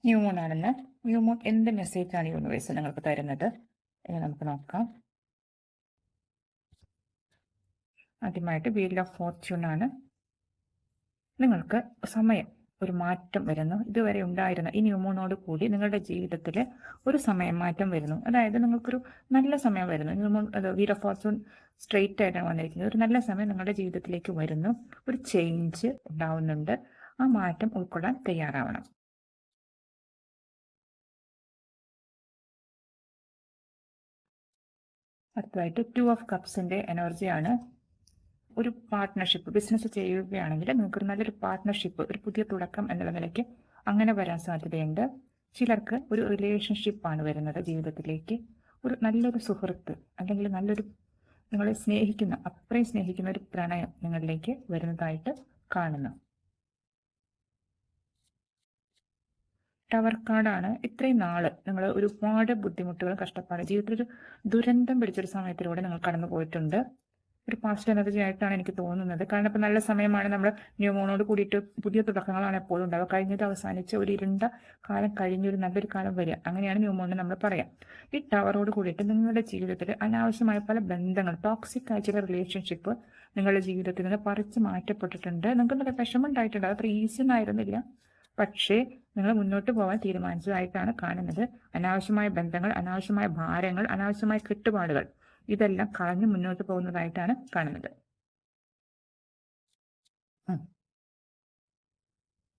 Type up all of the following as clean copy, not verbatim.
New moon ആണെന്ന്. New moon എന്ത് മെസ്സേജാണ് യൂണിവേഴ്സ് നിങ്ങൾക്ക് തരുന്നത് എന്ന് നമുക്ക് നോക്കാം. ആദ്യമായിട്ട് വീൽ ഓഫ് ഫോർച്യൂൺ ആണ്. നിങ്ങൾക്ക് സമയം ഒരു മാറ്റം വരുന്നു. ഇതുവരെ ഉണ്ടായിരുന്ന ഈ ന്യൂ മൂണോട് കൂടി നിങ്ങളുടെ ജീവിതത്തിൽ ഒരു സമയം മാറ്റം വരുന്നു. അതായത് നിങ്ങൾക്കൊരു നല്ല സമയം വരുന്നു. New moon wheel of Fortune straight ആയിട്ടാണ് വന്നിരിക്കുന്നത്. ഒരു നല്ല സമയം നിങ്ങളുടെ ജീവിതത്തിലേക്ക് വരുന്നു. ഒരു ചേഞ്ച് ഉണ്ടാവുന്നുണ്ട്. ആ മാറ്റം ഉൾക്കൊള്ളാൻ തയ്യാറാവണം. അടുത്തതായിട്ട് 2 ഓഫ് കപ്സിന്റെ എനർജിയാണ്. ഒരു പാർട്ട്ണർഷിപ്പ് ബിസിനസ് ചെയ്യുകയാണെങ്കിൽ നിങ്ങൾക്കൊരു നല്ലൊരു പാർട്ട്ണർഷിപ്പ്, ഒരു പുതിയ തുടക്കം എന്നുള്ള നിലയ്ക്ക് അങ്ങനെ വരാൻ സാധ്യതയുണ്ട്. ചിലർക്ക് ഒരു റിലേഷൻഷിപ്പാണ് വരുന്നത് ജീവിതത്തിലേക്ക്. ഒരു നല്ലൊരു സുഹൃത്ത് അല്ലെങ്കിൽ നല്ലൊരു നിങ്ങളെ സ്നേഹിക്കുന്ന, അത്രയും സ്നേഹിക്കുന്ന ഒരു പ്രണയം നിങ്ങളിലേക്ക് വരുന്നതായിട്ട് കാണുന്നു. ടവർ കാർഡാണ്. ഇത്രയും നാള് നിങ്ങൾ ഒരുപാട് ബുദ്ധിമുട്ടുകൾ, കഷ്ടപ്പാട്, ജീവിതത്തിൽ ഒരു ദുരന്തം പിടിച്ചൊരു സമയത്തിലൂടെ നിങ്ങൾ കടന്നു പോയിട്ടുണ്ട്. ഒരു പാസ്റ്റ് എനർജി ആയിട്ടാണ് എനിക്ക് തോന്നുന്നത്. കാരണം ഇപ്പം നല്ല സമയമാണ്. നമ്മൾ ന്യൂ മൂണോട് കൂടിയിട്ട് പുതിയ തുടക്കങ്ങളാണ് എപ്പോഴും ഉണ്ടാവുക. കഴിഞ്ഞത് അവസാനിച്ച് ഒരു ഇരുണ്ട കാലം കഴിഞ്ഞൊരു നല്ലൊരു കാലം വരിക, അങ്ങനെയാണ് ന്യൂ മൂണിന് നമ്മൾ പറയാം. ഈ ടവറോട് കൂടിയിട്ട് നിങ്ങളുടെ ജീവിതത്തിൽ അനാവശ്യമായ പല ബന്ധങ്ങൾ, ടോക്സിക് ആയ ചില റിലേഷൻഷിപ്പ് നിങ്ങളുടെ ജീവിതത്തിൽ നിന്ന് പറിച്ച് മാറ്റപ്പെട്ടിട്ടുണ്ട്. നിങ്ങൾക്ക് നല്ല വിഷമം ഉണ്ടായിട്ടുണ്ട്. അത്ര ഈസി ആയിരുന്നില്ല. പക്ഷേ നിങ്ങൾ മുന്നോട്ട് പോകാൻ തീരുമാനിച്ചതായിട്ടാണ് കാണുന്നത്. അനാവശ്യമായ ബന്ധങ്ങൾ, അനാവശ്യമായ ഭാരങ്ങൾ, അനാവശ്യമായ കെട്ടുപാടുകൾ ഇതെല്ലാം കളഞ്ഞു മുന്നോട്ട് പോകുന്നതായിട്ടാണ് കാണുന്നത്.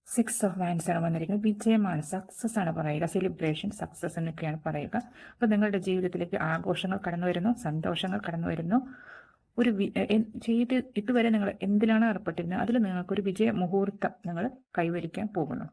6 ഓഫ് വാൻസ് ആണ് വന്നിരിക്കുന്നത്. വിജയമാണ്, സക്സസ് ആണ് പറയുക, സെലിബ്രേഷൻ, സക്സസ് എന്നൊക്കെയാണ് പറയുക. അപ്പോൾ നിങ്ങളുടെ ജീവിതത്തിലേക്ക് ആഘോഷങ്ങൾ കടന്നു വരുന്നു, സന്തോഷങ്ങൾ കടന്നു വരുന്നു. ഒരു ഇതുവരെ നിങ്ങൾ എന്തിലാണ് ഏർപ്പെട്ടിരുന്നത് അതിൽ നിങ്ങൾക്കൊരു വിജയ മുഹൂർത്തം നിങ്ങൾ കൈവരിക്കാൻ പോകുന്നു.